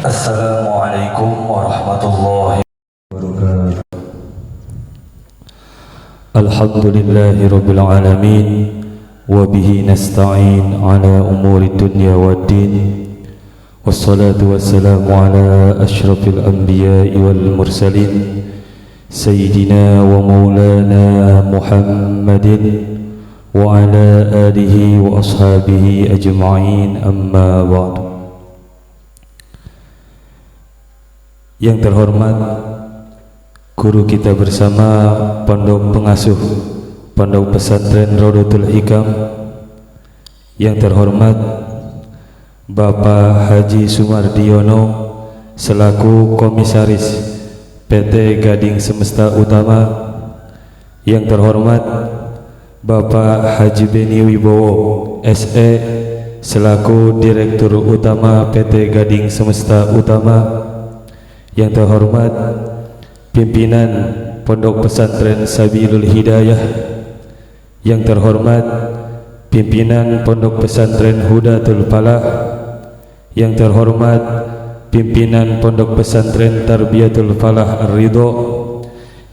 Assalamualaikum warahmatullahi wabarakatuh. Alhamdulillahi rabbil alamin, wa bihi nasta'in ala umuri dunya waddin, wassalatu wassalamu ala ashrafil anbiya'i wal mursalin, sayyidina wa maulana Muhammadin wa ala alihi wa ashabihi ajma'in, amma ba'du. Yang terhormat guru kita bersama Pondok Pengasuh Pondok Pesantren Rodotul Hikam, yang terhormat Bapak Haji Sumardiono selaku Komisaris PT Gading Semesta Utama, yang terhormat Bapak Haji Beni Wibowo SE selaku Direktur Utama PT Gading Semesta Utama, yang terhormat pimpinan Pondok Pesantren Sabilul Hidayah, yang terhormat pimpinan Pondok Pesantren Hudatul Falah, yang terhormat pimpinan Pondok Pesantren Tarbiyatul Falah Ar-Ridho,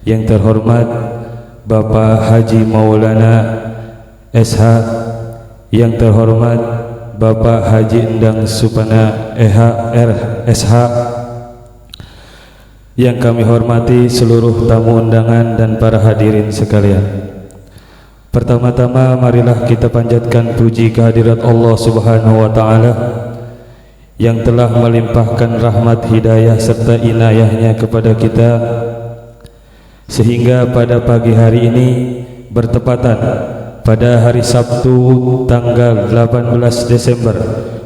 yang terhormat Bapak Haji Maulana SH, yang terhormat Bapak Haji Endang Supana SH, yang kami hormati seluruh tamu undangan dan para hadirin sekalian. Pertama-tama marilah kita panjatkan puji kehadirat Allah Subhanahu wa taala yang telah melimpahkan rahmat, hidayah serta inayahnya kepada kita, sehingga pada pagi hari ini bertepatan pada hari Sabtu tanggal 18 Desember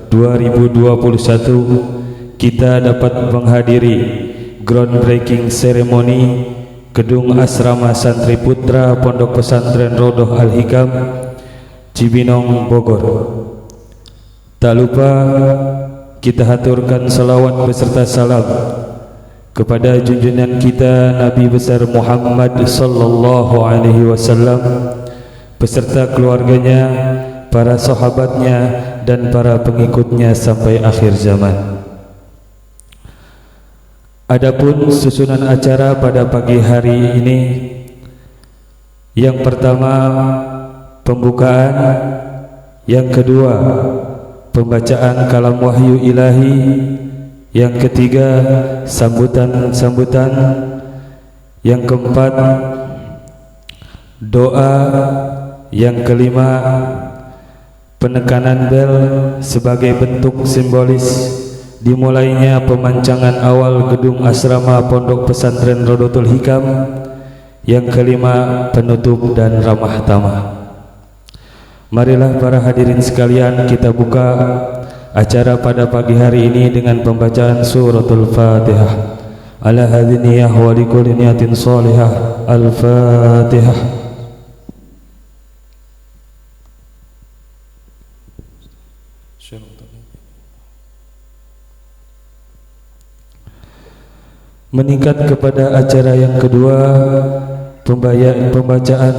2021 kita dapat menghadiri groundbreaking ceremony Gedung Asrama Santri Putra Pondok Pesantren Rodoh Al-Hikam, Cibinong, Bogor. Tak lupa kita haturkan salawat beserta salam kepada junjungan kita Nabi besar Muhammad sallallahu alaihi wasallam beserta keluarganya, para sahabatnya dan para pengikutnya sampai akhir zaman. Adapun susunan acara pada pagi hari ini, yang pertama pembukaan, yang kedua pembacaan kalam wahyu ilahi, yang ketiga sambutan-sambutan, yang keempat doa, yang kelima penekanan bel sebagai bentuk simbolis dimulainya pemancangan awal gedung asrama Pondok Pesantren Rodotul Hikam, yang kelima penutup dan ramah tamah. Marilah para hadirin sekalian kita buka acara pada pagi hari ini dengan pembacaan suratul Fatihah. Ala hadiniyah wa likulli niyatin salihah. Al-Fatihah. Meningkat kepada acara yang kedua, pembacaan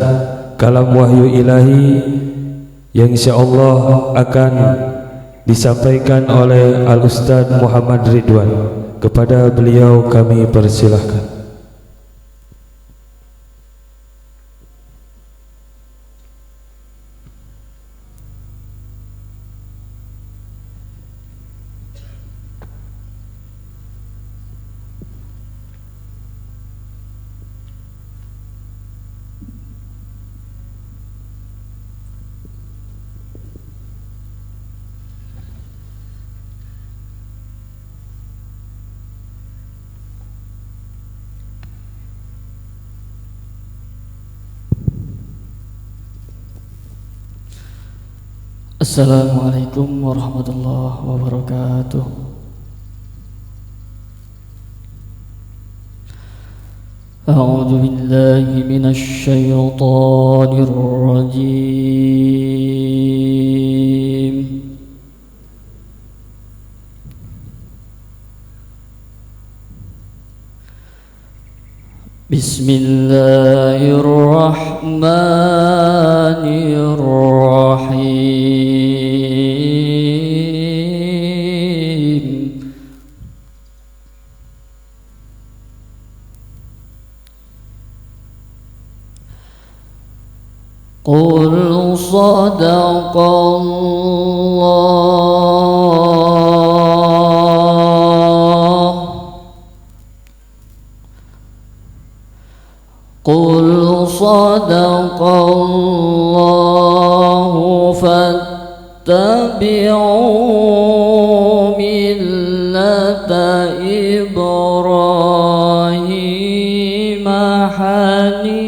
kalam wahyu ilahi yang insyaallah akan disampaikan oleh Al-Ustaz Muhammad Ridwan. Kepada beliau kami persilahkan. Assalamualaikum warahmatullahi wabarakatuh. A'udzu billahi minasy syaithanir rajim. Bismillahirrahmanirrahim. صدق الله قل صدق الله فاتبعوا ملة إبراهيم حنيفا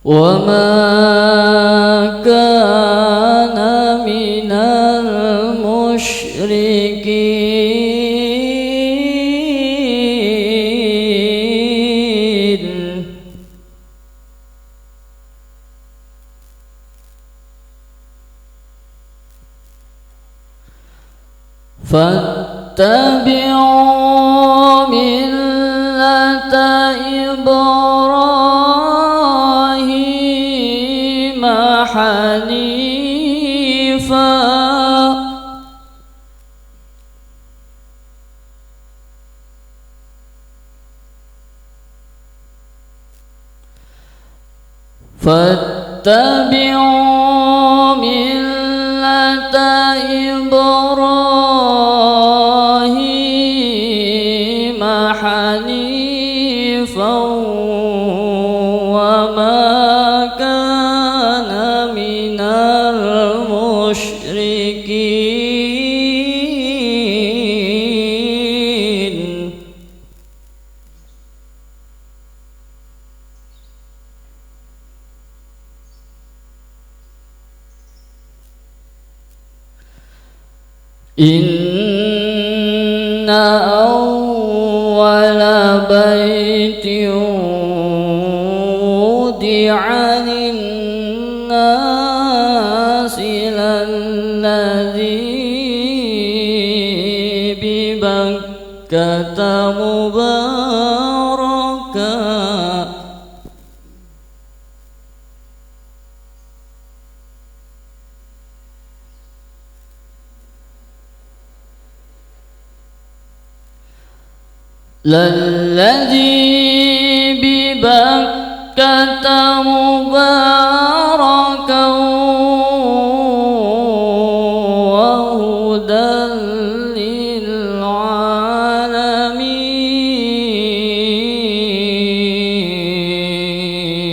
وما كان من المشركين فاتبعوا ملة إبراهيم حنيفا فاتبعوا ملة إبراهيم حنيفا وما كان من المشركين إن أول بيت وضع للناس للذي ببكة مباركا للذي ببكة مباركا وهدى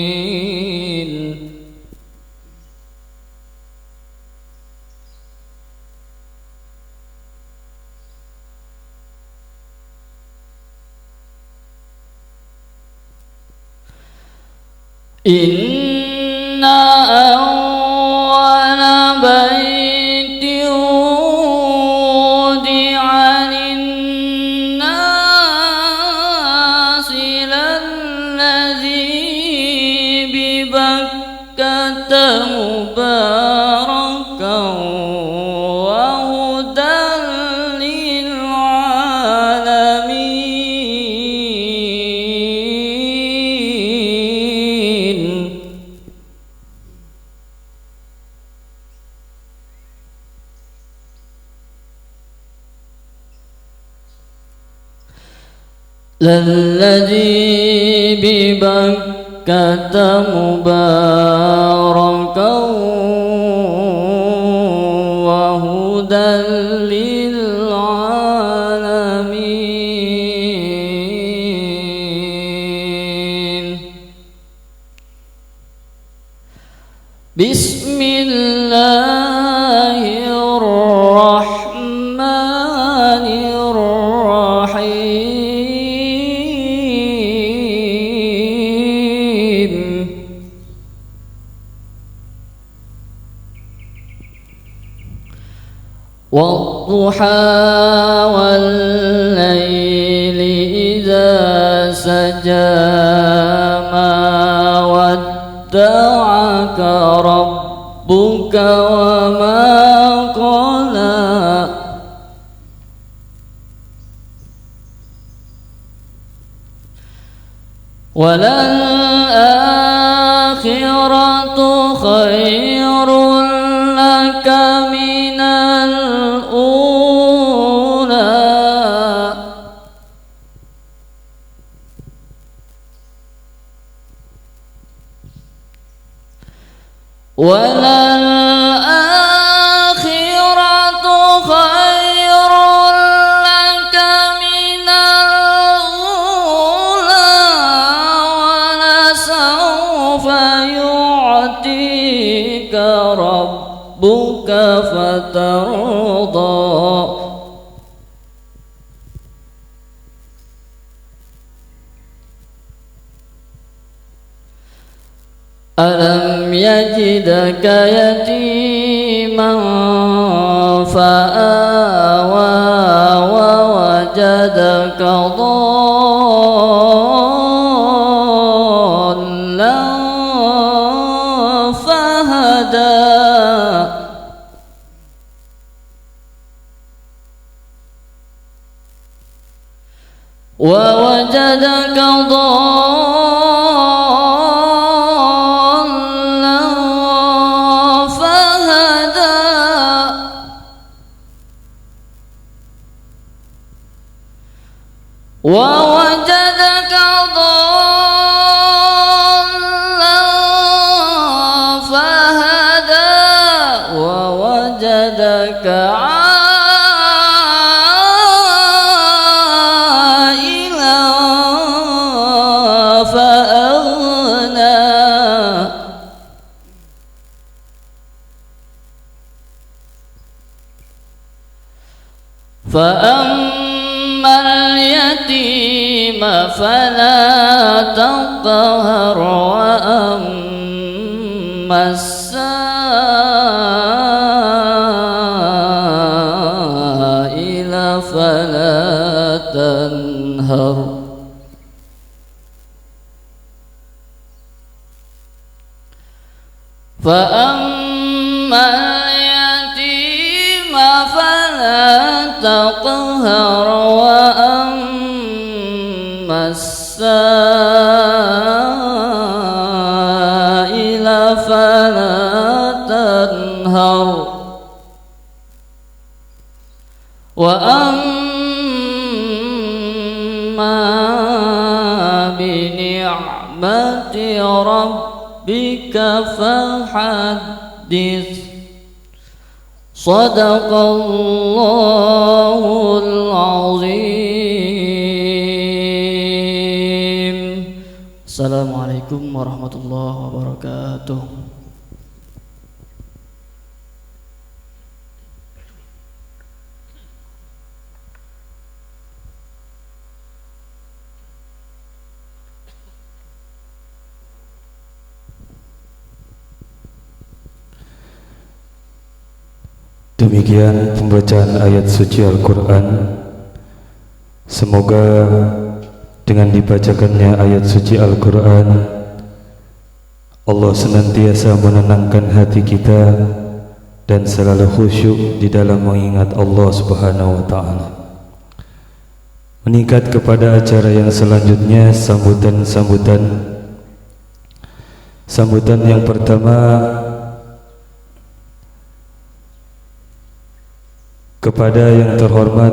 للعالمين إن أول بيت وضع للناس للذي ببكة مباركا وهدى للعالمين للذي ببكة مباركا وهدى للعالمين بسم الله الرحمن الرحيم والضحى والليل إذا سجى ما ودعك ربك وما قلى وللآخرة خير لك من وللآخرة خير لك من الأولى ولسوف يعطيك ربك فترضى ألم يجدك يتيما فآوى ووجدك ضالا فهدى ووجدك ضالا فهدى ووجدك ضالا فهدى ووجدك فأما اليتيم فلا تقهر وأما السائل فلا تنهر فأما اليتيم فلا تقهر وأما السائل فلا تنهر وأما بنعمة ربك فحدث صدق الله العظيم. Assalamualaikum warahmatullahi wabarakatuh. Demikian pembacaan ayat suci Al-Quran. Semoga dengan dibacakannya ayat suci Al-Quran, Allah senantiasa menenangkan hati kita dan selalu khusyuk di dalam mengingat Allah Subhanahu wa Ta'ala. Meningkat kepada acara yang selanjutnya, sambutan yang pertama kepada yang terhormat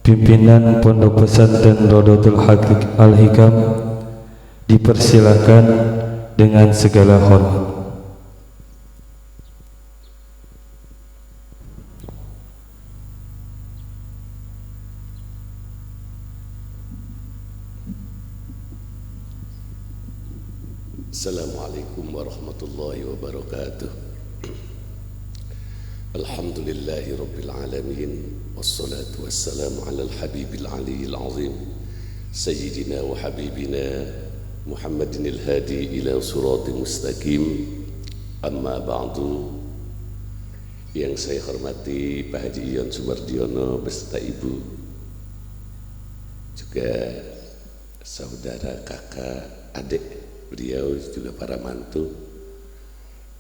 pimpinan Pondok Pesantren Rodotul Al-Hikam, dipersilakan dengan segala hormat. Assalamualaikum warahmatullahi wabarakatuh. Alhamdulillahi rabbil alamin, wassalatu wassalamu ala al-habibil aliyil azim, sayyidina wa habibina Muhammadin al-hadi ila sirati mustaqim. Amma ba'du. Yang saya hormati Pak Haji Ion Sumardiono beserta Ibu, juga saudara, kakak, adik beliau, juga para mantu.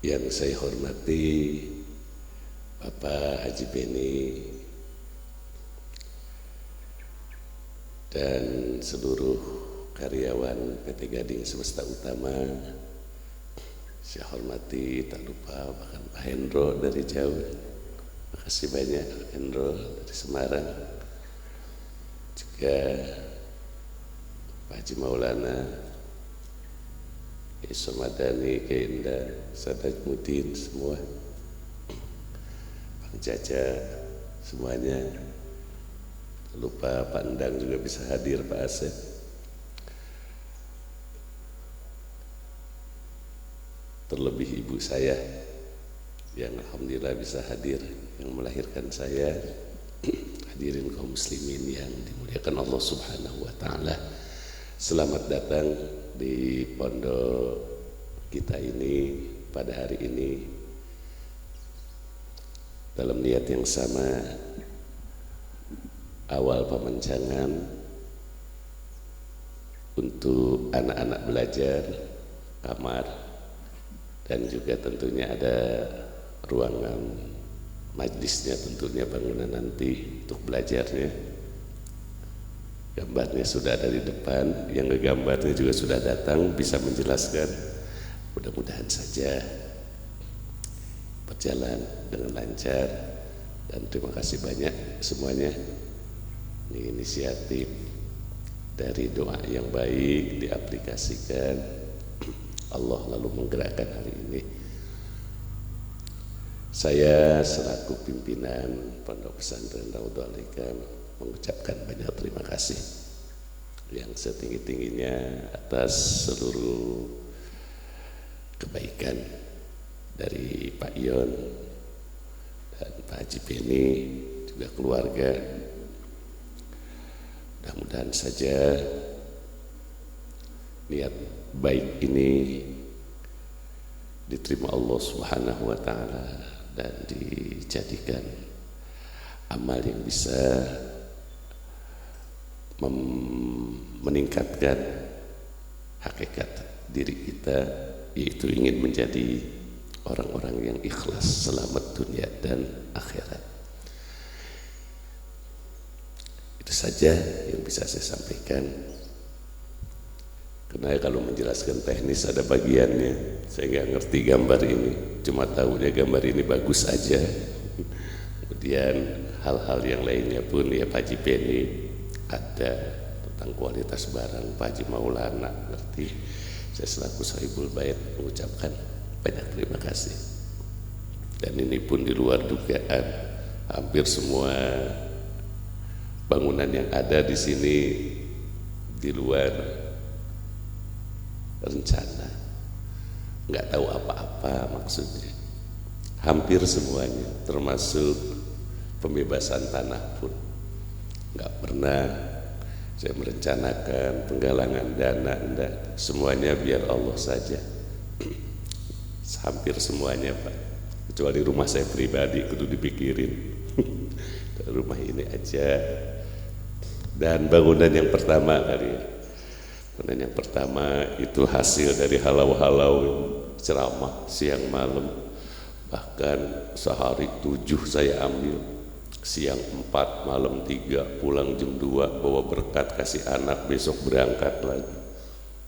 Yang saya hormati Bapak Haji Beni dan seluruh karyawan PT Gading Semesta Utama. Saya hormati, tak lupa bahkan Pak Hendro dari jauh. Terima kasih banyak Hendro dari Semarang. Juga Pak Haji Maulana Isomadani, Keinda, Sadajmudin, semua, Bang Jaja, semuanya. Lupa Pandang juga bisa hadir, Pak Asep. Terlebih ibu saya yang alhamdulillah bisa hadir, yang melahirkan saya. Hadirin kaum muslimin yang dimuliakan Allah Subhanahu wa taala. Selamat datang di pondok kita ini pada hari ini dalam niat yang sama, awal pemancangan untuk anak-anak belajar, kamar, dan juga tentunya ada ruangan majlisnya, tentunya bangunan nanti untuk belajarnya. Gambarnya sudah ada di depan, yang ngegambarnya juga sudah datang, bisa menjelaskan. Mudah-mudahan saja berjalan dengan lancar, dan terima kasih banyak semuanya. Ini inisiatif dari doa yang baik diaplikasikan, Allah lalu menggerakkan hari ini. Saya selaku pimpinan Pondok Pesantren Raudhatul Hikam mengucapkan banyak terima kasih yang setinggi-tingginya atas seluruh kebaikan dari Pak Yon dan Pak Haji Beni, juga keluarga. Mudah-mudahan saja niat baik ini diterima Allah Subhanahu wa taala dan dijadikan amal yang bisa meningkatkan hakikat diri kita, yaitu ingin menjadi orang-orang yang ikhlas, selamat dunia dan akhirat. Itu saja yang bisa saya sampaikan. Karena kalau menjelaskan teknis ada bagiannya, saya nggak ngerti gambar ini, cuma tahunya gambar ini bagus aja. Kemudian hal-hal yang lainnya pun ya Pak Haji Beni ada tentang kualitas barang, Pak Haji Maulana ngerti. Saya selaku Sahibul Bait mengucapkan banyak terima kasih. Dan ini pun di luar dugaan, hampir semua bangunan yang ada di sini di luar rencana, nggak tahu apa-apa maksudnya. Hampir semuanya, termasuk pembebasan tanah pun nggak pernah saya merencanakan penggalangan dana, enggak. Semuanya biar Allah saja. Hampir semuanya Pak, kecuali rumah saya pribadi kudu dipikirin. Rumah ini aja. Dan bangunan yang pertama kali ya, bangunan yang pertama itu hasil dari halau-halau ceramah siang malam, bahkan sehari 7 saya ambil, siang 4, malam 3, pulang jam 2, bawa berkat kasih anak, besok berangkat lagi.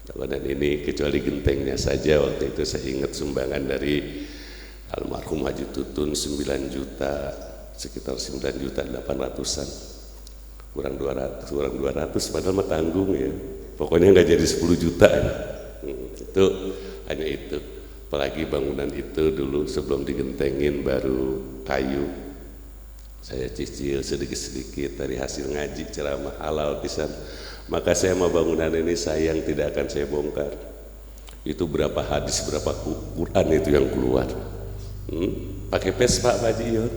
Dan ini kecuali gentengnya saja, waktu itu saya ingat sumbangan dari almarhum Haji Tutun 9 juta, sekitar 9.800.000-an, kurang 200 padahal mah tanggung ya, pokoknya nggak jadi 10 juta ya. Itu hanya itu. Apalagi bangunan itu dulu sebelum digentengin baru kayu, saya cicil sedikit-sedikit dari hasil ngaji ceramah halal pisan. Maka saya mau bangunan ini sayang tidak akan saya bongkar. Itu berapa hadis, berapa Quran itu yang keluar. Pakai Vespa Pak Haji Yon,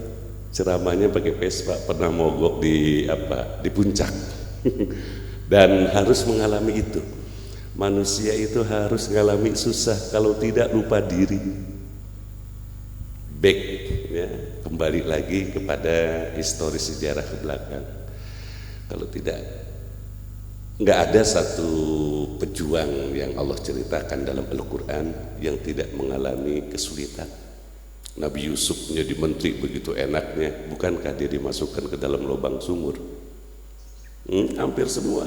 ceramahnya pakai Vespa, pernah mogok di puncak. Dan harus mengalami itu. Manusia itu harus mengalami susah, kalau tidak lupa diri. Back ya, kembali lagi kepada historis sejarah ke belakang. Kalau tidak, nggak ada satu pejuang yang Allah ceritakan dalam Al-Quran yang tidak mengalami kesulitan. Nabi Yusuf menjadi menteri begitu enaknya, bukankah dia dimasukkan ke dalam lubang sumur? Hampir semua.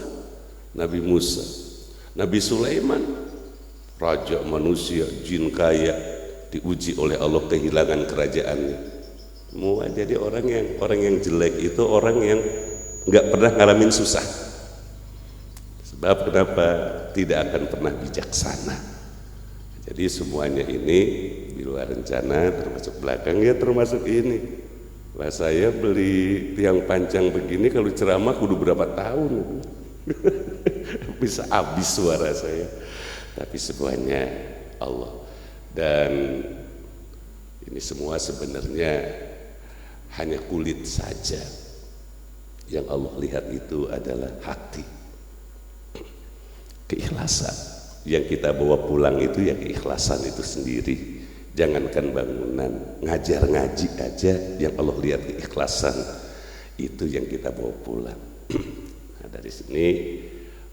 Nabi Musa, Nabi Sulaiman, raja manusia, jin kaya, diuji oleh Allah kehilangan kerajaannya. Semua jadi orang yang jelek itu orang yang nggak pernah ngalamin susah. Sebab kenapa? Tidak akan pernah bijaksana. Jadi semuanya ini di luar rencana, termasuk belakang ya, termasuk ini. Lah saya beli tiang panjang begini kalau ceramah kudu berapa tahun bisa habis suara saya. Tapi semuanya Allah. Dan ini semua sebenarnya hanya kulit saja. Yang Allah lihat itu adalah hati, keikhlasan. Yang kita bawa pulang itu ya keikhlasan itu sendiri. Jangankan bangunan, ngajar ngaji aja yang Allah lihat keikhlasan, itu yang kita bawa pulang. Nah, dari sini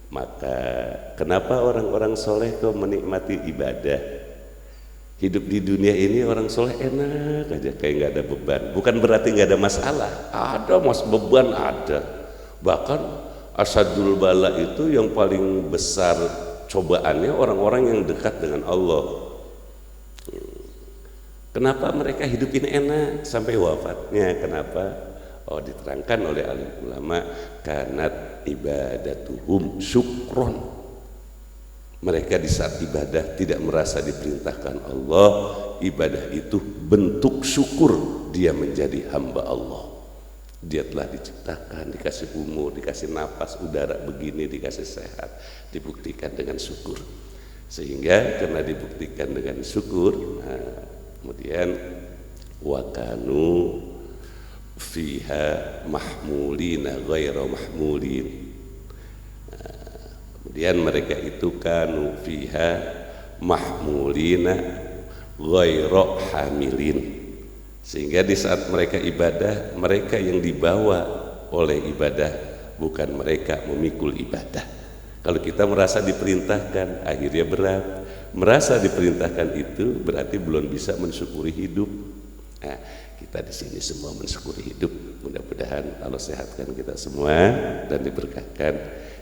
maka kenapa orang-orang soleh kok menikmati ibadah? Hidup di dunia ini orang soleh enak aja, kayak nggak ada beban. Bukan berarti nggak ada masalah, ada beban ada. Bahkan asadul bala itu yang paling besar cobaannya orang-orang yang dekat dengan Allah. Kenapa mereka hidup ini enak sampai wafatnya? Kenapa? Oh, diterangkan oleh alim ulama, kanat ibadatuhum syukron. Mereka di saat ibadah tidak merasa diperintahkan Allah. Ibadah itu bentuk syukur dia menjadi hamba Allah. Dia telah diciptakan, dikasih umur, dikasih napas, udara begini, dikasih sehat, dibuktikan dengan syukur. Sehingga karena dibuktikan dengan syukur, nah, kemudian wakanu fiha mahmulina ghaira mahmulin. Nah, kemudian mereka itu kanu fiha mahmulina ghaira hamilin. Sehingga di saat mereka ibadah, mereka yang dibawa oleh ibadah, bukan mereka memikul ibadah. Kalau kita merasa diperintahkan, akhirnya berat. Merasa diperintahkan itu berarti belum bisa mensyukuri hidup. Nah, kita di sini semua mensyukuri hidup. Mudah-mudahan Allah sehatkan kita semua dan diberkahkan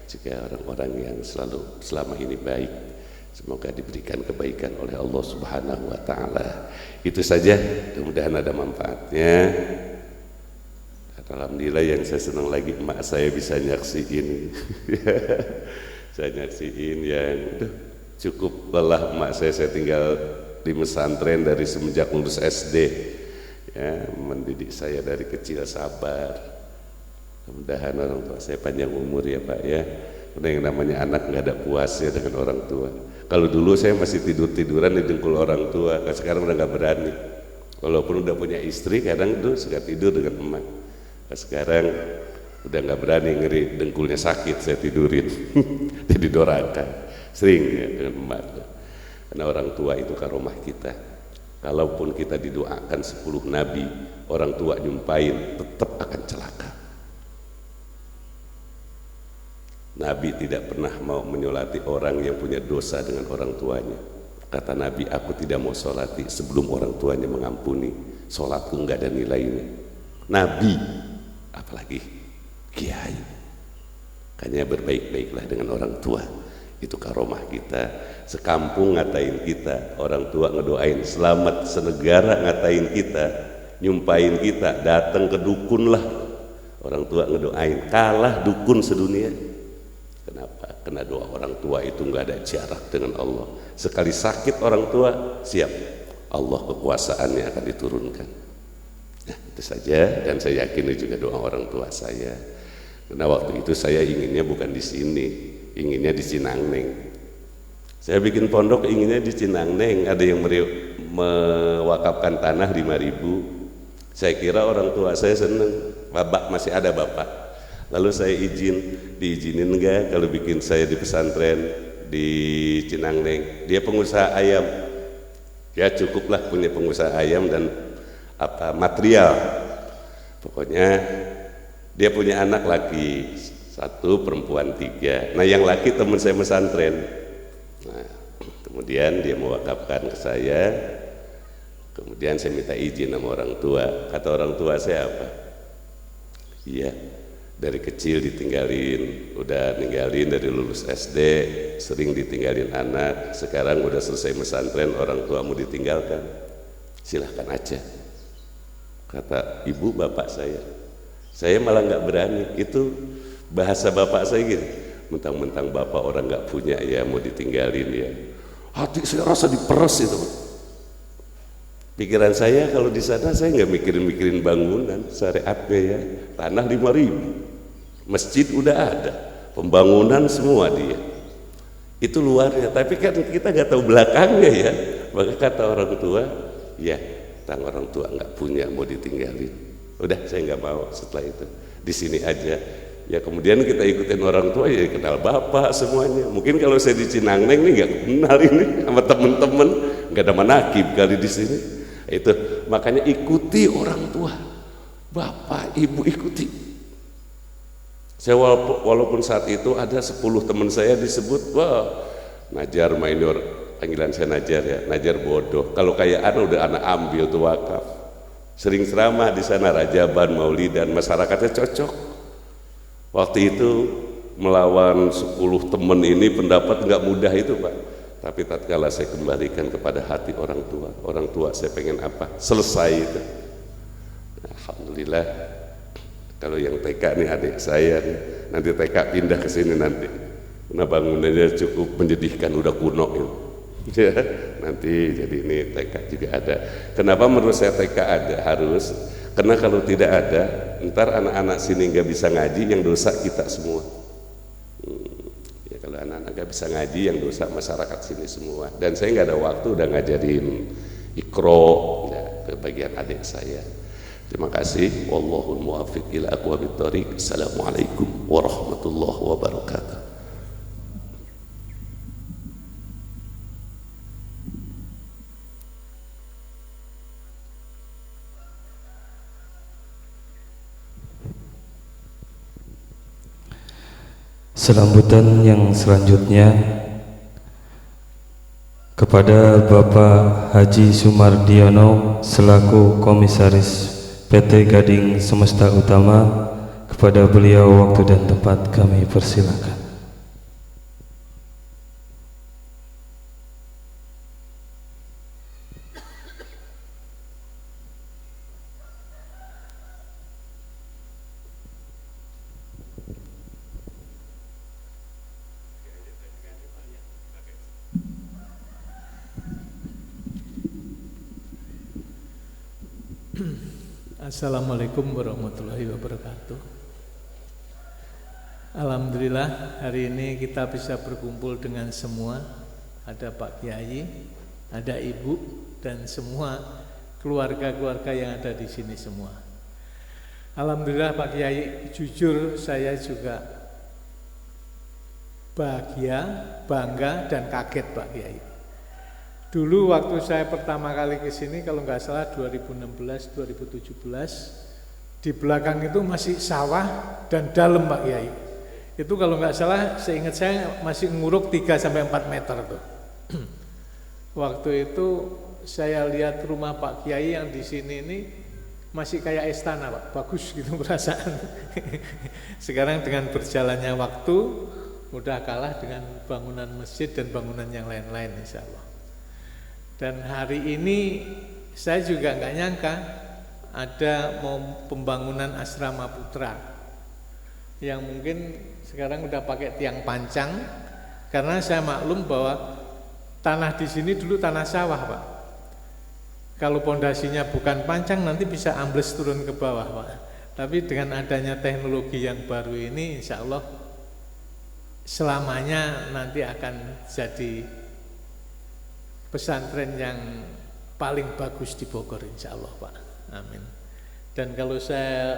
juga orang-orang yang selalu selama ini baik. Semoga diberikan kebaikan oleh Allah Subhanahu wa taala. Itu saja, mudah-mudahan ada manfaatnya. Alhamdulillah yang saya senang lagi emak saya bisa nyaksiin. Saya nyaksiin yang cukup lelah emak saya tinggal di pesantren dari semenjak lulus SD. Ya, mendidik saya dari kecil sabar. Mudah-mudahan orang tua saya panjang umur ya Pak ya. Karena yang namanya anak nggak ada puasnya dengan orang tua. Kalau dulu saya masih tidur-tiduran di dengkul orang tua, sekarang udah nggak berani. Walaupun udah punya istri, kadang tuh suka tidur dengan emak. Sekarang udah nggak berani, ngeri dengkulnya sakit saya tidurin. Jadi dorakan sering ya dengan emak. Karena orang tua itu karomah kita. Kalaupun kita didoakan 10 nabi, orang tua nyumpain tetap akan celaka. Nabi tidak pernah mau menyolati orang yang punya dosa dengan orang tuanya. Kata Nabi, aku tidak mau solati sebelum orang tuanya mengampuni. Solatku nggak ada nilainya. Nabi, apalagi kiai. Makanya berbaik-baiklah dengan orang tua. Itu karomah kita. Sekampung ngatain kita, orang tua ngedoain selamat, senegara ngatain kita, nyumpain kita, datang ke dukun lah, orang tua ngedoain, kalah dukun sedunia. Kenapa? Karena doa orang tua itu nggak ada jarak dengan Allah. Sekali sakit orang tua, siap, Allah kekuasaannya akan diturunkan. Nah, itu saja, dan saya yakin itu juga doa orang tua saya. Karena waktu itu saya inginnya bukan di sini, inginnya di Cinangneng. Saya bikin pondok inginnya di Cinangneng. Ada yang mewakafkan tanah 5.000. Saya kira orang tua saya seneng, bapak masih ada bapak. Lalu saya diizinin enggak kalau bikin saya di pesantren di Cinangneng. Dia pengusaha ayam, ya cukuplah punya pengusaha ayam dan material. Pokoknya dia punya anak laki 1, perempuan 3. Nah yang laki teman saya pesantren. Nah, kemudian dia mewakafkan ke saya. Kemudian saya minta izin sama orang tua. Kata orang tua saya apa? Iya, dari kecil ditinggalin, udah ninggalin dari lulus SD, sering ditinggalin anak. Sekarang udah selesai pesantren, orang tuamu ditinggalkan, silahkan aja. Kata ibu bapak saya malah nggak berani. Itu bahasa bapak saya gitu, mentang-mentang bapak orang nggak punya ya mau ditinggalin ya. Hati saya rasa diperes itu. Pikiran saya kalau di sana saya nggak mikirin bangunan, syariatnya ya, tanah 5.000, masjid udah ada, pembangunan semua dia. Itu luarnya, tapi kan kita nggak tahu belakangnya ya. Maka kata orang tua, ya, tang orang tua nggak punya mau ditinggalin. Udah saya nggak mau setelah itu di sini aja ya. Kemudian kita ikutin orang tua ya, kenal bapak semuanya. Mungkin kalau saya di Cinangneng nih nggak kenal ini sama temen-temen, nggak ada manakib kali di sini. Itu makanya ikuti orang tua, bapak ibu ikuti. Saya walaupun saat itu ada 10 teman saya disebut, wah Najar Mainur, panggilan saya Najar ya, Najar bodoh. Kalau kayaan udah anak ambil tuh wakaf. Sering ceramah di sana, Rajaban, Maulidan, masyarakatnya cocok. Waktu itu melawan 10 teman ini pendapat nggak mudah itu Pak. Tapi tatkala saya kembalikan kepada hati orang tua saya pengen apa, selesai itu. Alhamdulillah. Kalau yang TK nih adik saya nih, nanti TK pindah ke sini nanti. Karena bangunannya cukup menyedihkan, udah kuno itu. Ya, nanti jadi ini TK juga ada. Kenapa menurut saya TK ada? Harus, karena kalau tidak ada ntar anak-anak sini nggak bisa ngaji, yang dosa kita semua. Ya kalau anak-anak nggak bisa ngaji, yang dosa masyarakat sini semua. Dan saya nggak ada waktu udah ngajarin Iqra ya, ke bagian adik saya. Terima kasih. Wallahul muwaffiq ila aqwamit thoriq. Assalamualaikum warahmatullahi wabarakatuh. Selambutan yang selanjutnya kepada Bapak Haji Sumardiono selaku Komisaris PT Gading Semesta Utama. Kepada beliau waktu dan tempat kami persilakan. Assalamualaikum warahmatullahi wabarakatuh. Alhamdulillah hari ini kita bisa berkumpul dengan semua. Ada Pak Kiai, ada Ibu, dan semua keluarga-keluarga yang ada di sini semua. Alhamdulillah Pak Kiai, jujur saya juga bahagia, bangga, dan kaget Pak Kiai. Dulu waktu saya pertama kali ke sini, kalau nggak salah 2016-2017, di belakang itu masih sawah dan dalam Pak Kiai. Itu kalau nggak salah, seingat saya masih nguruk 3-4 meter tuh. Waktu itu saya lihat rumah Pak Kiai yang di sini ini masih kayak istana Pak, bagus gitu perasaan. Sekarang dengan berjalannya waktu, udah kalah dengan bangunan masjid dan bangunan yang lain-lain insya Allah. Dan hari ini saya juga nggak nyangka ada mau pembangunan asrama putra yang mungkin sekarang udah pakai tiang pancang, karena saya maklum bahwa tanah di sini dulu tanah sawah Pak. Kalau pondasinya bukan pancang nanti bisa ambles turun ke bawah Pak. Tapi dengan adanya teknologi yang baru ini insya Allah selamanya nanti akan jadi pesantren yang paling bagus di Bogor insya Allah Pak. Amin. Dan kalau saya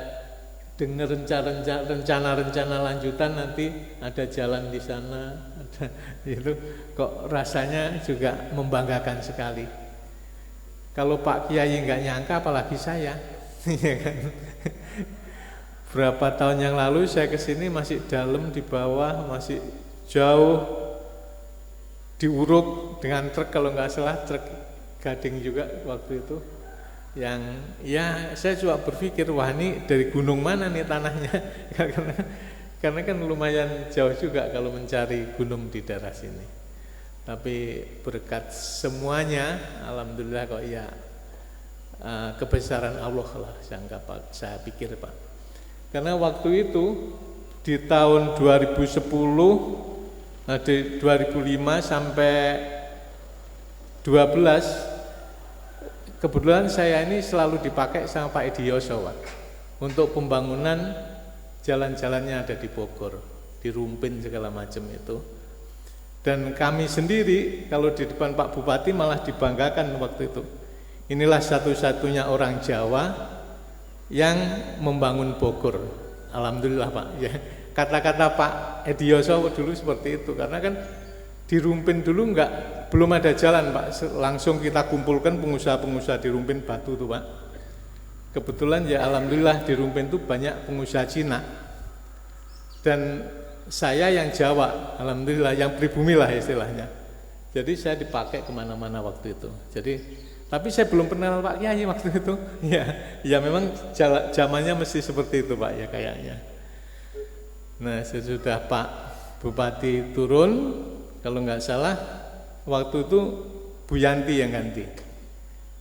dengar rencana-rencana lanjutan nanti ada jalan di sana, ada itu kok rasanya juga membanggakan sekali. Kalau Pak Kiai nggak nyangka apalagi saya. Ya kan? Berapa tahun yang lalu saya kesini masih dalam di bawah, masih jauh diuruk dengan truk, kalau nggak salah truk Gading juga waktu itu. Yang ya saya juga berpikir wah ini dari gunung mana nih tanahnya. karena kan lumayan jauh juga kalau mencari gunung di daerah sini. Tapi berkat semuanya alhamdulillah kok ya kebesaran Allah lah saya pikir Pak. Karena waktu itu di tahun 2010 di 2005 sampai kebetulan saya ini selalu dipakai sama Pak Edi Yoso, Pak, untuk pembangunan jalan-jalannya ada di Bogor, di Rumpin segala macam itu. Dan kami sendiri kalau di depan Pak Bupati malah dibanggakan waktu itu. Inilah satu-satunya orang Jawa yang membangun Bogor. Alhamdulillah, Pak. Ya, kata-kata Pak Edi Yoso dulu seperti itu, karena kan di Rumpin dulu belum ada jalan, Pak. Langsung kita kumpulkan pengusaha-pengusaha di Rumpin Batu tuh, Pak. Kebetulan ya alhamdulillah di Rumpin itu banyak pengusaha Cina. Dan saya yang Jawa, alhamdulillah yang pribumi lah istilahnya. Jadi saya dipakai kemana-mana waktu itu. Tapi saya belum kenal Pak Kiai waktu itu. Ya memang zamannya mesti seperti itu, Pak, ya kayaknya. Nah, sesudah Pak Bupati turun, kalau nggak salah waktu itu Bu Yanti yang ganti.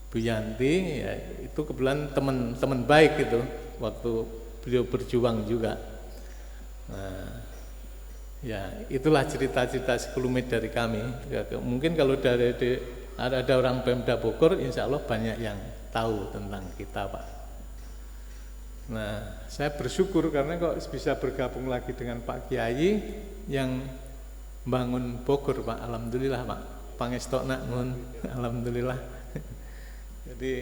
Bu Yanti ya itu kebetulan teman baik itu waktu beliau berjuang juga. Nah, ya itulah cerita-cerita sekelumit dari kami. Mungkin kalau ada orang Pemda Bogor, insya Allah banyak yang tahu tentang kita, Pak. Nah, saya bersyukur karena kok bisa bergabung lagi dengan Pak Kiai yang bangun Bogor, Pak. Alhamdulillah, Pak. Pangestokna nun, alhamdulillah. Jadi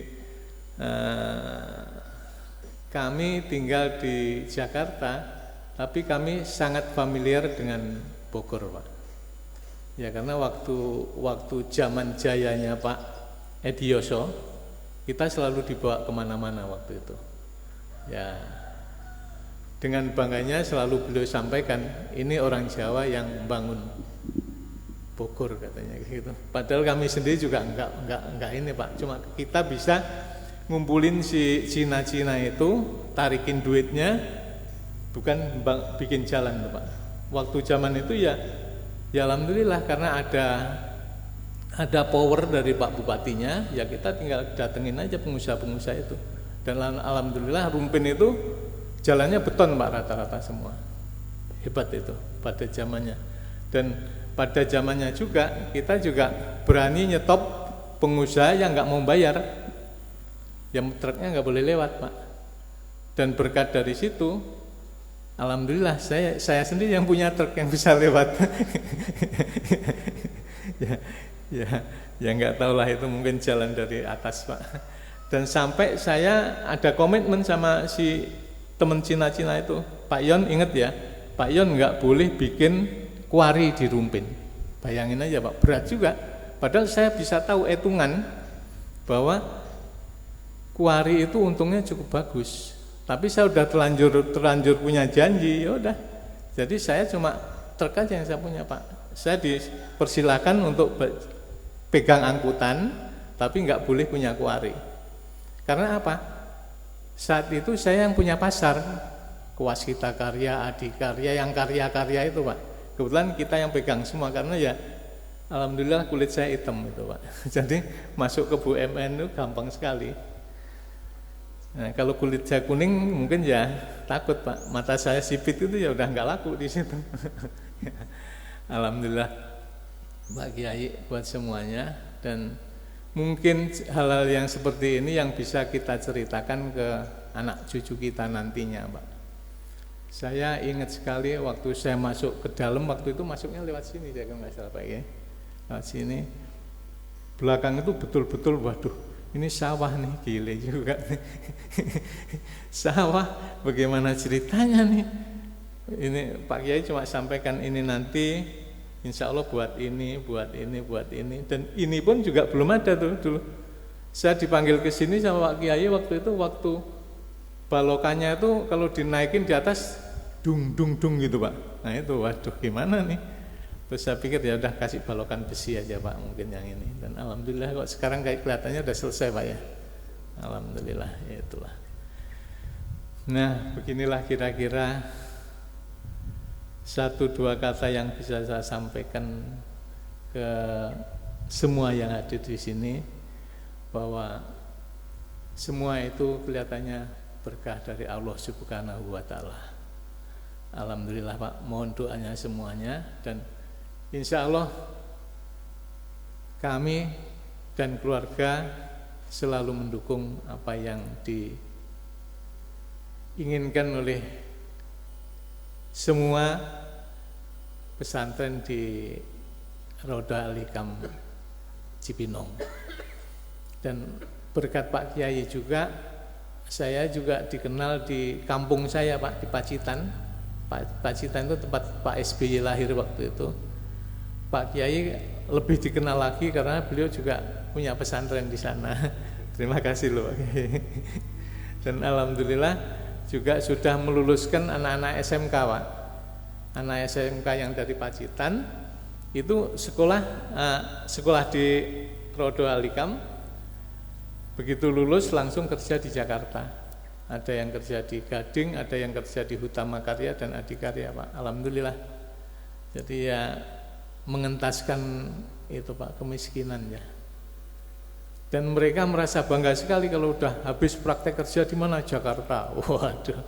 kami tinggal di Jakarta, tapi kami sangat familiar dengan Bogor, Pak. Ya karena waktu zaman jayanya Pak Edi Yoso, kita selalu dibawa kemana-mana waktu itu. Ya dengan bangganya selalu beliau sampaikan, ini orang Jawa yang bangun Bogor katanya gitu. Padahal kami sendiri juga enggak ini, Pak. Cuma kita bisa ngumpulin si Cina-Cina itu, tarikin duitnya, bukan bikin jalan, Pak. Waktu zaman itu ya alhamdulillah karena ada power dari Pak Bupatinya, ya kita tinggal datengin aja pengusaha-pengusaha itu. Dan alhamdulillah Rumpin itu jalannya beton, Pak, rata-rata semua. Hebat itu pada zamannya. Dan pada zamannya juga kita juga berani nyetop pengusaha yang nggak mau bayar, yang truknya nggak boleh lewat, Pak. Dan berkat dari situ, alhamdulillah saya sendiri yang punya truk yang bisa lewat. ya nggak tahu lah, itu mungkin jalan dari atas, Pak. Dan sampai saya ada komitmen sama si teman Cina-Cina itu, Pak Yon, inget ya, Pak Yon nggak boleh bikin kuari di Rumpin. Bayangin aja, Pak, berat juga. Padahal saya bisa tahu hitungan bahwa kuari itu untungnya cukup bagus. Tapi saya udah terlanjur punya janji, ya udah. Jadi saya cuma truk aja yang saya punya, Pak. Saya dipersilakan untuk pegang angkutan, tapi nggak boleh punya kuari. Karena apa? Saat itu saya yang punya pasar, Waskita Karya, Adikarya, yang karya-karya itu, Pak. Kebetulan kita yang pegang semua karena ya alhamdulillah kulit saya hitam itu, Pak. Jadi masuk ke BUMN itu gampang sekali. Nah, kalau kulit saya kuning mungkin ya takut, Pak. Mata saya sipit itu ya udah nggak laku di situ. Alhamdulillah Pak Kiai buat semuanya, dan mungkin hal-hal yang seperti ini yang bisa kita ceritakan ke anak cucu kita nantinya, Pak. Saya ingat sekali waktu saya masuk ke dalam, waktu itu masuknya lewat sini, saya nggak salah, Pak ya. Lewat sini, belakang itu betul-betul, waduh, ini sawah nih, gile juga nih. Sawah, bagaimana ceritanya nih? Ini Pak Kiai cuma sampaikan ini nanti, insya Allah buat ini. Dan ini pun juga belum ada tuh dulu. Saya dipanggil ke sini sama Pak Kiai waktu itu, waktu balokannya itu kalau dinaikin di atas dung gitu, Pak. Nah itu waduh gimana nih. Terus saya pikir ya udah kasih balokan besi aja, Pak, mungkin yang ini. Dan alhamdulillah kok sekarang kayak kelihatannya udah selesai, Pak ya. Alhamdulillah, ya itulah. Nah beginilah kira-kira 1-2 kata yang bisa saya sampaikan ke semua yang ada di sini, bahwa semua itu kelihatannya berkah dari Allah Subhanahu wa Ta'ala. Alhamdulillah, Pak, mohon doanya semuanya, dan insya Allah kami dan keluarga selalu mendukung apa yang diinginkan oleh semua pesantren di Roda Al-Hikam Cipinang. Dan berkat Pak Kiai juga, saya juga dikenal di kampung saya Pak, di Pacitan. Pacitan itu tempat Pak SBY lahir waktu itu. Pak Kiai lebih dikenal lagi karena beliau juga punya pesantren di sana. Terima kasih loh Pak Kiai. Dan alhamdulillah juga sudah meluluskan anak-anak SMK Pak. Anak SMK yang dari Pacitan itu sekolah di Rodo Al-Hikam. Begitu lulus langsung kerja di Jakarta. Ada yang kerja di Gading, ada yang kerja di Hutama Karya dan Adikarya Pak. Alhamdulillah. Jadi ya mengentaskan itu Pak, kemiskinan ya. Dan mereka merasa bangga sekali kalau udah habis praktek kerja di mana? Jakarta. Waduh.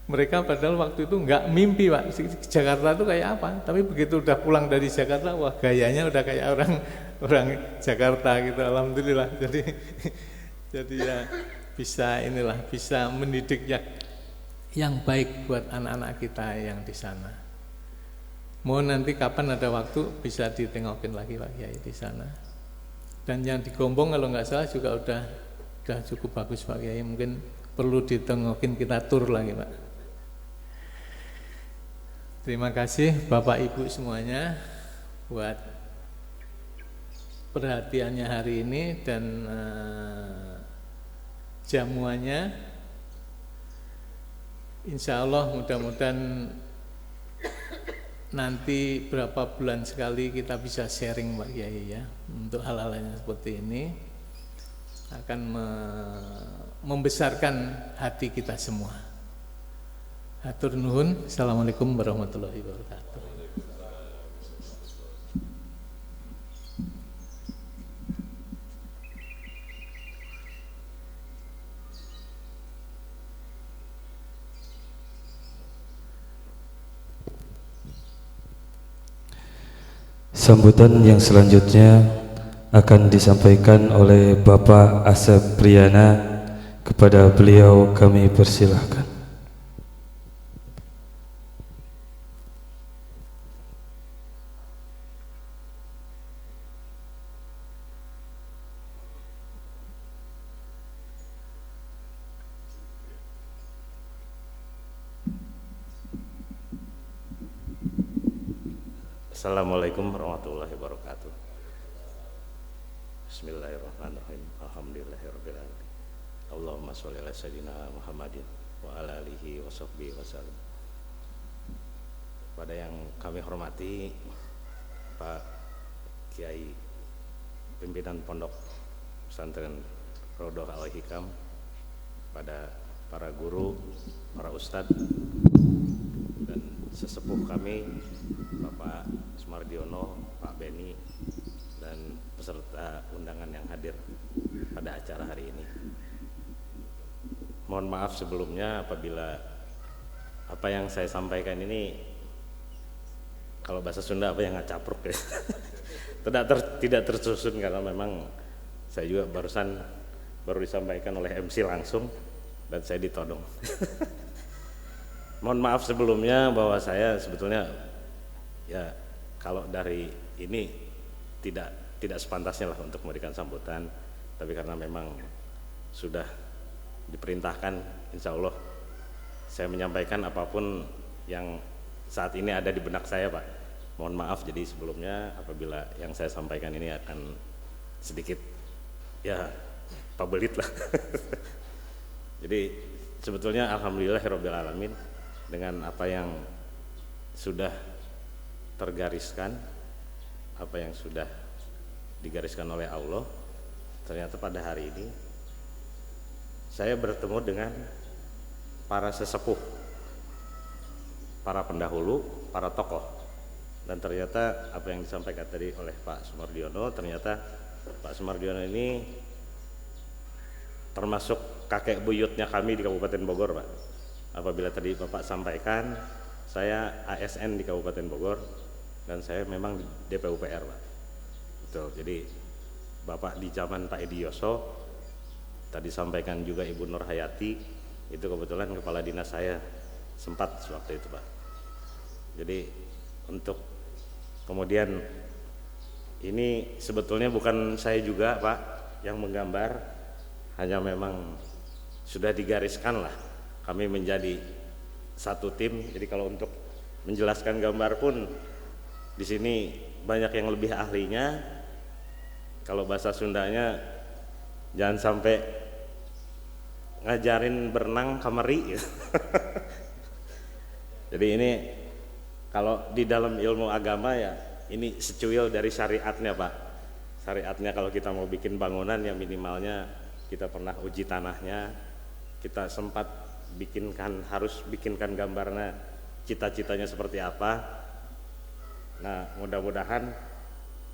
Mereka padahal waktu itu enggak mimpi Pak, Jakarta itu kayak apa. Tapi begitu udah pulang dari Jakarta, wah gayanya udah kayak orang Jakarta gitu. Alhamdulillah. Jadi ya bisa mendidik yang baik buat anak-anak kita yang di sana. Mohon nanti kapan ada waktu bisa ditengokin lagi Pak Kiai di sana. Dan yang di Gombong kalau nggak salah juga udah cukup bagus Pak Kiai. Mungkin perlu ditengokin, kita tur lagi Pak. Terima kasih Bapak Ibu semuanya buat perhatiannya hari ini dan jamuannya. Insya Allah mudah-mudahan nanti berapa bulan sekali kita bisa sharing Pak Kiai ya, untuk hal-hal yang seperti ini akan membesarkan hati kita semua. Hatur nuhun. Assalamualaikum warahmatullahi wabarakatuh. Sambutan yang selanjutnya akan disampaikan oleh Bapak Asep Priyana. Kepada beliau kami persilahkan. Assalamualaikum warahmatullahi wabarakatuh. Bismillahirrahmanirrahim. Alhamdulillahirabbil alamin. Allahumma sholli ala sayyidina Muhammadin wa ala alihi wa sahbihi wasallam. Pada yang kami hormati Pak Kiai pimpinan Pondok Pesantren Rodo Al-Hikam, pada para guru, para ustadz dan sesepuh kami Bapak Sumardiono, Pak Beni dan peserta undangan yang hadir pada acara hari ini. Mohon maaf sebelumnya apabila apa yang saya sampaikan ini, kalau bahasa Sunda apa yang ngacapruk ya. Tidak tersusun karena memang saya juga baru disampaikan oleh MC langsung dan saya ditodong. Mohon maaf sebelumnya bahwa saya sebetulnya ya kalau dari ini tidak sepantasnya lah untuk memberikan sambutan, tapi karena memang sudah diperintahkan, insya Allah saya menyampaikan apapun yang saat ini ada di benak saya Pak. Mohon maaf jadi sebelumnya apabila yang saya sampaikan ini akan sedikit ya pabelit lah. Jadi sebetulnya alhamdulillahirabbil alamin dengan apa yang sudah tergariskan, apa yang sudah digariskan oleh Allah, ternyata pada hari ini saya bertemu dengan para sesepuh, para pendahulu, para tokoh, dan ternyata apa yang disampaikan tadi oleh Pak Sumardiono, ternyata Pak Sumardiono ini termasuk kakek buyutnya kami di Kabupaten Bogor Pak. Apabila tadi Bapak sampaikan, saya ASN di Kabupaten Bogor dan saya memang di DPUPR Pak. Betul. Jadi Bapak di zaman Pak Edi Yoso, tadi sampaikan juga Ibu Nur Hayati, itu kebetulan kepala dinas saya sempat waktu itu Pak. Jadi untuk kemudian ini sebetulnya bukan saya juga Pak yang menggambar, hanya memang sudah digariskan lah kami menjadi satu tim. Jadi kalau untuk menjelaskan gambar pun di sini banyak yang lebih ahlinya. Kalau bahasa Sundanya jangan sampai ngajarin berenang kamari. Jadi ini kalau di dalam ilmu agama ya ini secuil dari syariatnya Pak. Syariatnya kalau kita mau bikin bangunan ya minimalnya kita pernah uji tanahnya, kita sempat harus bikinkan gambarnya, cita-citanya seperti apa. Nah mudah-mudahan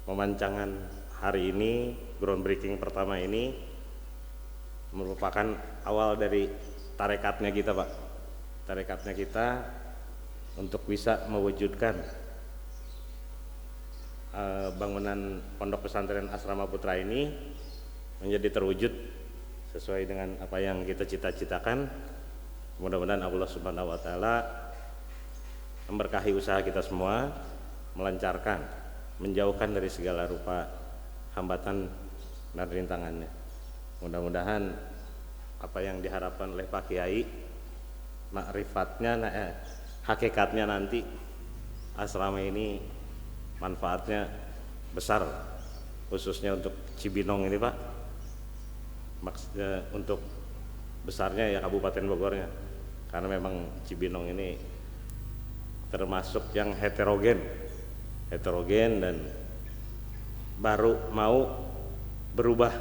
pemancangan hari ini, groundbreaking pertama ini merupakan awal dari tarekatnya kita Pak. Tarekatnya kita untuk bisa mewujudkan bangunan Pondok Pesantren Asrama Putra ini menjadi terwujud sesuai dengan apa yang kita cita-citakan. Mudah-mudahan Allah Subhanahu wa taala memberkahi usaha kita semua, melancarkan, menjauhkan dari segala rupa hambatan dan rintangannya. Mudah-mudahan apa yang diharapkan oleh Pak Kiai, makrifatnya, hakikatnya nanti asrama ini manfaatnya besar, khususnya untuk Cibinong ini Pak. Maksudnya untuk besarnya ya Kabupaten Bogornya, karena memang Cibinong ini termasuk yang heterogen dan baru mau berubah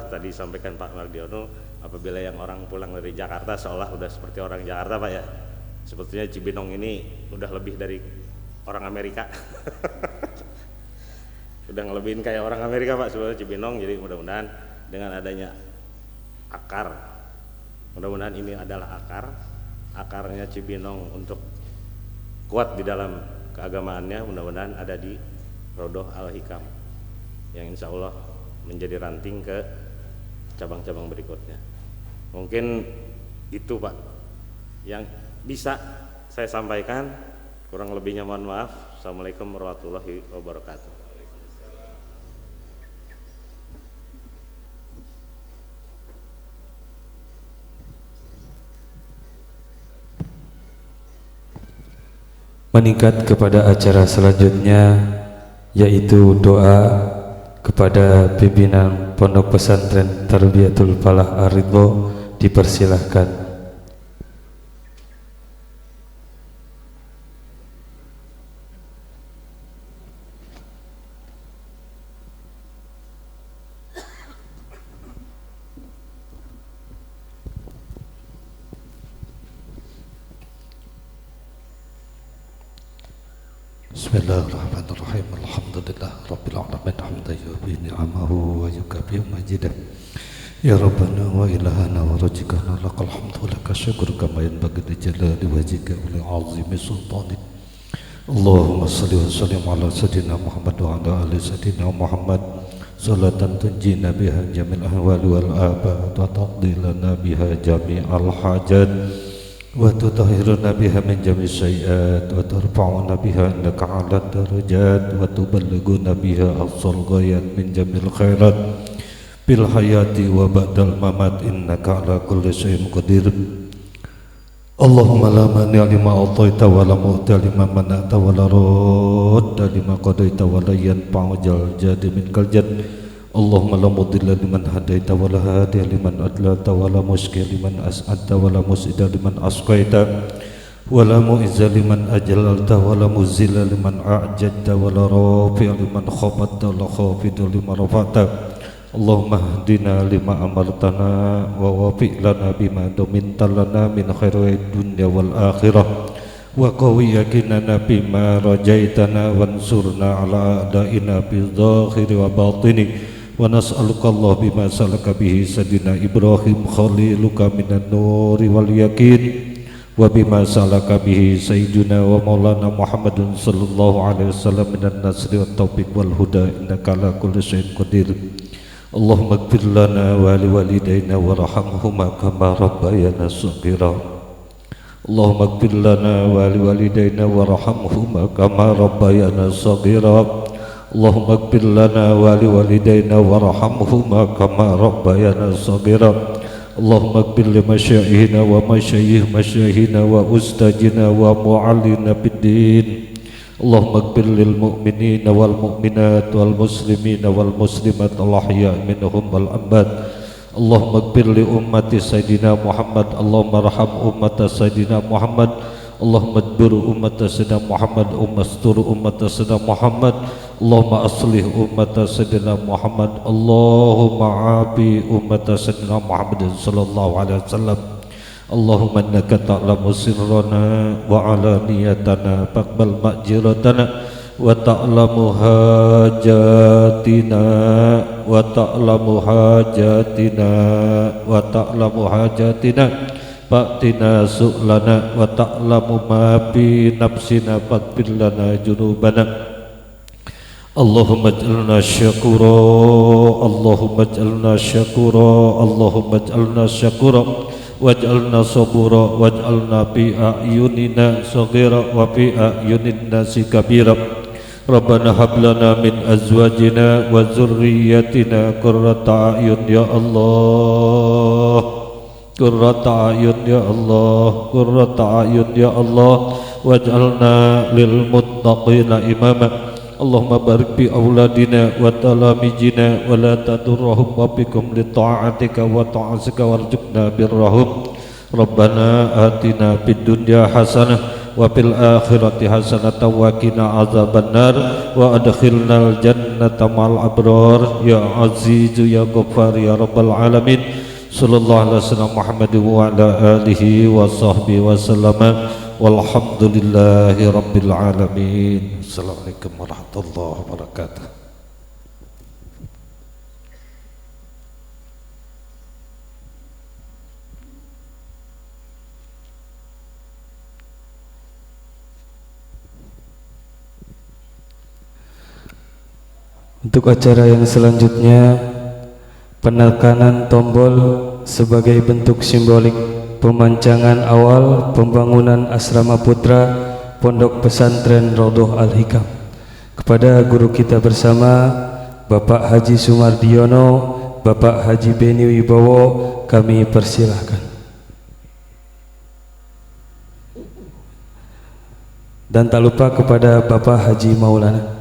tadi sampaikan Pak Mardiono, apabila yang orang pulang dari Jakarta seolah udah seperti orang Jakarta Pak ya. Sebetulnya Cibinong ini udah lebih dari orang Amerika. Udah ngelebihin kayak orang Amerika Pak sebetulnya Cibinong. Jadi mudah-mudahan dengan adanya akar, mudah-mudahan ini adalah akarnya Cibinong untuk kuat di dalam keagamaannya, mudah-mudahan ada di Rodoh Al-Hikam yang insya Allah menjadi ranting ke cabang-cabang berikutnya. Mungkin itu Pak yang bisa saya sampaikan, kurang lebihnya mohon maaf. Assalamualaikum warahmatullahi wabarakatuh. Meningkat kepada acara selanjutnya, yaitu doa kepada pimpinan Pondok Pesantren Tarbiyatul Falah Ar-Ridho, dipersilahkan. Bismillahirrahmanirrahim. Alhamdulillah Rabbil alamin hamdan yubi ni'amahu wa yukafi majidah. Ya Rabbana wa ilahana wa rajikana lakal hamdu laka syukur kama yanbaghi li jalali wajhika wa li 'azimi sultanik. Allahumma shalli wa sallim ala sayyidina Muhammad wa ala ali sayyidina Muhammad salatan tunjina biha jamil ahwal wal abad wa taqdi lana biha jami'al hajat wa tutahhiruna biha min jami' sayyi'at wa tarfa'una biha innaka 'ala darajat wa tuballighuna biha aqsal ghayat min jamil khairat bil hayati wa ba'dal mamat innaka 'ala kulli syai'in qadir. Allahumma la mani'a lima a'taita wa la mu'ti lima mana'ta wa la radda lima qadaita wa la yanfa'u jal jadi minkal jadd. Allahumma la mudilla liman hadaita wa la hadiya liman adlalta wa la mushkiya liman as'adta wa la mus'ida liman asqaita wa la mu'izza liman ajlalta wa la muzilla liman a'jadta wa la rafi'a liman khafatta wa la khafida liman rafa'ta. Allahumma hdina lima amartana wa wafi' lana bima dominta lana min khairi dunya wal akhirah wa qawi yakinana bima rajaitana wansurna ala a'daina bi dhahiri wa batini wa nas'aluka Allah bima salaka bihi sadina Ibrahim khaliluka minan nuri wal yakin وبما سلك به سيدنا ومولانا محمد صلى الله عليه وسلم من النصر والتوفيق والهدى إنك على كل شيء قدير. اللهم اغفر لنا ولوالدينا وارحمهما كما ربيانا صغيرا. اللهم اغفر لنا ولوالدينا وارحمهما كما ربيانا صغيرا. اللهم اغفر لنا ولوالدينا وارحمهما كما ربيانا صغيرا. اللهم اغفر لمشايخنا ومشايخ مشايخنا وأستاذنا ومعلمنا بالدين. اللهم اغفر للمؤمنين والمؤمنات والمسلمين والمسلمات الأحياء منهم والأموات. اللهم اغفر لأمة سيدنا محمد. اللهم ارحم أمة سيدنا محمد. اللهم اجبر أمة سيدنا محمد. اللهم استر أمة سيدنا محمد. اللهم أصلح أمة سيدنا محمد. اللهم عافي أمة سيدنا محمد صلى الله عليه وسلم. اللهم إنك تعلم سرنا وعلانيتنا فاقبل مأجرتنا وتعلم حاجاتنا وتعلم حاجاتنا وتعلم حاجاتنا فأتنا سؤلنا وتعلم ما في نفسنا فاغفر لنا ذنوبنا. اللهم اجعلنا شكورا. اللهم اجعلنا شكورا. اللهم اجعلنا شكورا واجعلنا صبورا واجعلنا في أعيننا صغيرا وفي أعين الناس كبيرا. ربنا هب لنا من أزواجنا وذريتنا قرة أعين يا الله. قرة أعين يا الله. قرة أعين يا الله واجعلنا للمتقين إماما. اللهم بارك في أولادنا وتلاميذنا ولا تضرهم وبكم لطاعتك وطاعتك وارزقنا برهم. ربنا آتنا في الدنيا حسنة وفي الآخرة حسنة وقنا عذاب النار وأدخلنا الجنة مع الأبرار يا عزيز يا غفار يا رب العالمين. صلى الله على سيدنا محمد وعلى آله وصحبه وسلم والحمد لله رب العالمين. Assalamualaikum warahmatullahi wabarakatuh. Untuk acara yang selanjutnya, penekanan tombol sebagai bentuk simbolik pemancangan awal pembangunan asrama putra Pondok Pesantren Raudhah Al-Hikam. Kepada guru kita bersama Bapak Haji Sumardiono, Bapak Haji Beni Wibowo, kami persilahkan. Dan tak lupa kepada Bapak Haji Maulana.